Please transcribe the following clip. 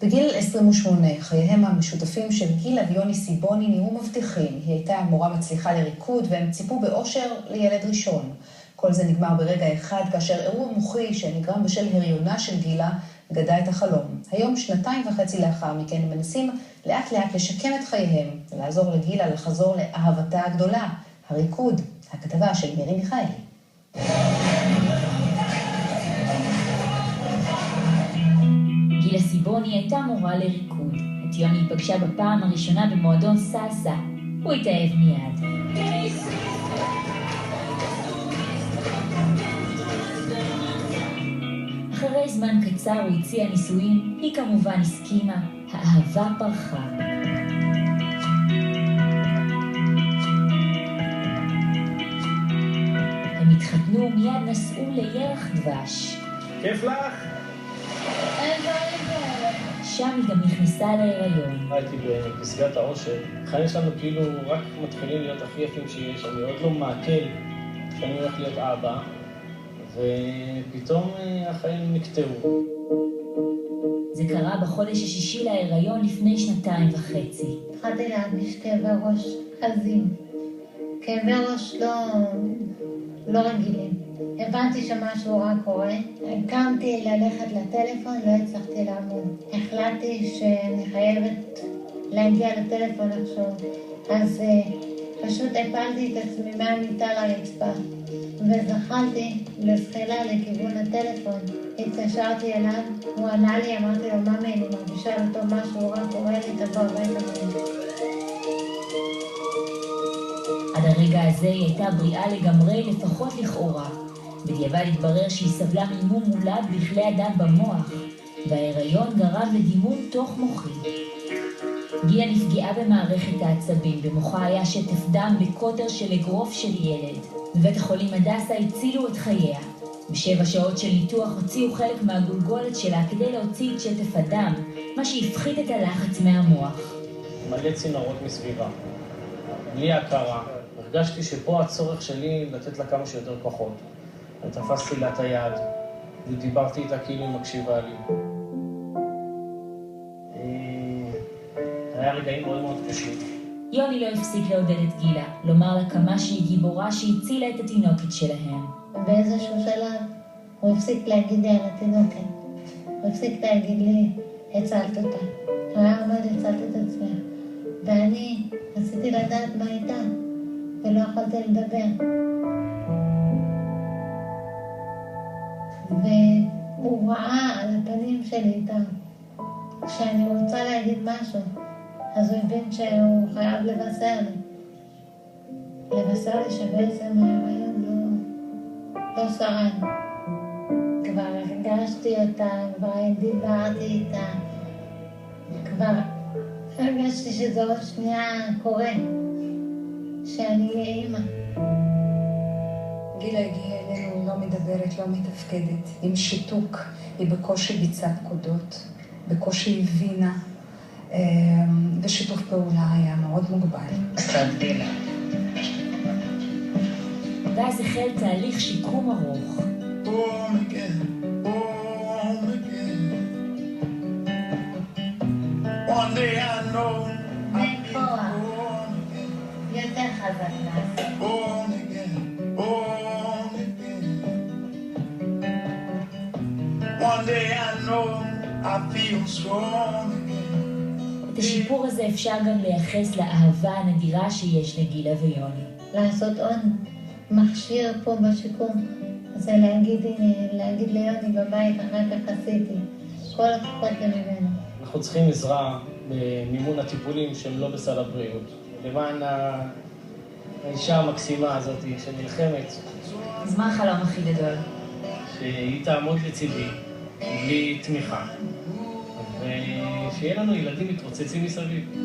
בגיל 28, חייהם המשותפים של גילה ויוני סיבוני נראו מבטיחים. היא הייתה מורה מצליחה לריקוד והם ציפו באושר לילד ראשון. כל זה נגמר ברגע אחד כאשר אירוע מוחי שנגרם בשל הריונה של גילה גדע את החלום. היום 2.5 לאחר מכן הם מנסים לאט לאט לשקם את חייהם ולעזור לגילה לחזור לאהבתה הגדולה, הריקוד. הכתבה של מירי מיכאלי. גילה סיבוני הייתה מורה לריקוד. את יוני היא פגשה בפעם הראשונה במועדון סלסה. הוא התאהב מיד. אחרי זמן קצר הוא הציע נישואים, היא כמובן הסכימה. האהבה פרחה. הם התחתנו מיד נסעו לירח דבש. כיף לך? שם היא גם נכנסה להיריון. הייתי בפסגת העושר. החיים שלנו כאילו רק מתחילים להיות הכי יפים שיש. אני עוד לא מעכל שאני הולך להיות אבא, ופתאום החיים נקטעו. זה קרה בחודש השישי להיריון לפני 2.5. התחלתי להרגיש כאבי ראש עזים. כאבי ראש לא רגילים. הבנתי שמשהו רע קורה. קמתי ללכת לטלפון, לא הצלחתי לעמוד. החלטתי שאני חייבת להגיע לטלפון עכשיו. אז פשוט הפלתי את עצמי מהמיטה לרצפה. וזחלתי לזחילה לכיוון הטלפון. התקשרתי אליו, הוא ענה לי, אמרתי לו, ממי, אני מרגישה אותו משהו רע קורה לי, תבוא הביתה. עד הרגע הזה היא הייתה בריאה לגמרי, לפחות לכאורה. בדיעבד התברר שהיא סבלה ממום מולד בכלי הדם במוח, וההיריון גרם לדימום תוך מוחי. גילה נפגעה במערכת העצבים, במוחה היה שטף דם בקוטר של אגרוף של ילד. בבית החולים הדסה הצילו את חייה. ב7 שעות של ניתוח הוציאו חלק מהגולגולת שלה כדי להוציא את שטף הדם, מה שהפחית את הלחץ מהמוח. מלא צינורות מסביבה, בלי הכרה. הרגשתי שפה הצורך שלי לתת לה כמה שיותר כוחות. אני תפסתי לה את היד, ודיברתי איתה כאילו היא מקשיבה לי. היה רגעים מאוד מאוד קשים. יוני לא הפסיק לעודד את גילה, לומר לה כמה שהיא גיבורה שהצילה את התינוקת שלהם. ובאיזשהו שלב הוא הפסיק להגיד לי על התינוקת. הוא הפסיק להגיד לי, הצלת אותה. הוא היה עומד, הצלת את עצמך. ואני רציתי לדעת מה הייתה, ולא יכולתי לדבר. והוא ראה על הפנים שלי איתם, כשאני רוצה להגיד משהו, אז הוא הבין שהוא חייב לבשר לי. לבשר לי שבעצם ההיריון לא שרד. כבר הרגשתי אותה, כבר דיברתי איתה, כבר הרגשתי שזה עוד שנייה קורה, שאני אהיה אימא. גילה הגיעה אלינו, לא מדברת, לא מתפקדת, עם שיתוק, היא בקושי ביצעה פקודות, בקושי הבינה, ושיתוף פעולה היה מאוד מוגבל. קצת גילה. ואז החל תהליך שיקום ארוך. יותר חזק נעשה. את השיפור הזה אפשר גם לייחס לאהבה הנדירה שיש לגילה ויוני. לעשות עוד מכשיר פה בשיקום, זה להגיד ליוני בבית, אחר כך עשיתי. כל הכוחות לממנו. אנחנו צריכים עזרה במימון הטיפולים שהם לא בסל הבריאות. למען האישה המקסימה הזאת שנלחמת. אז מה החלום הכי גדול? שהיא תעמוד לצידי, בלי תמיכה. ושיהיה לנו ילדים מתרוצצים מסביב.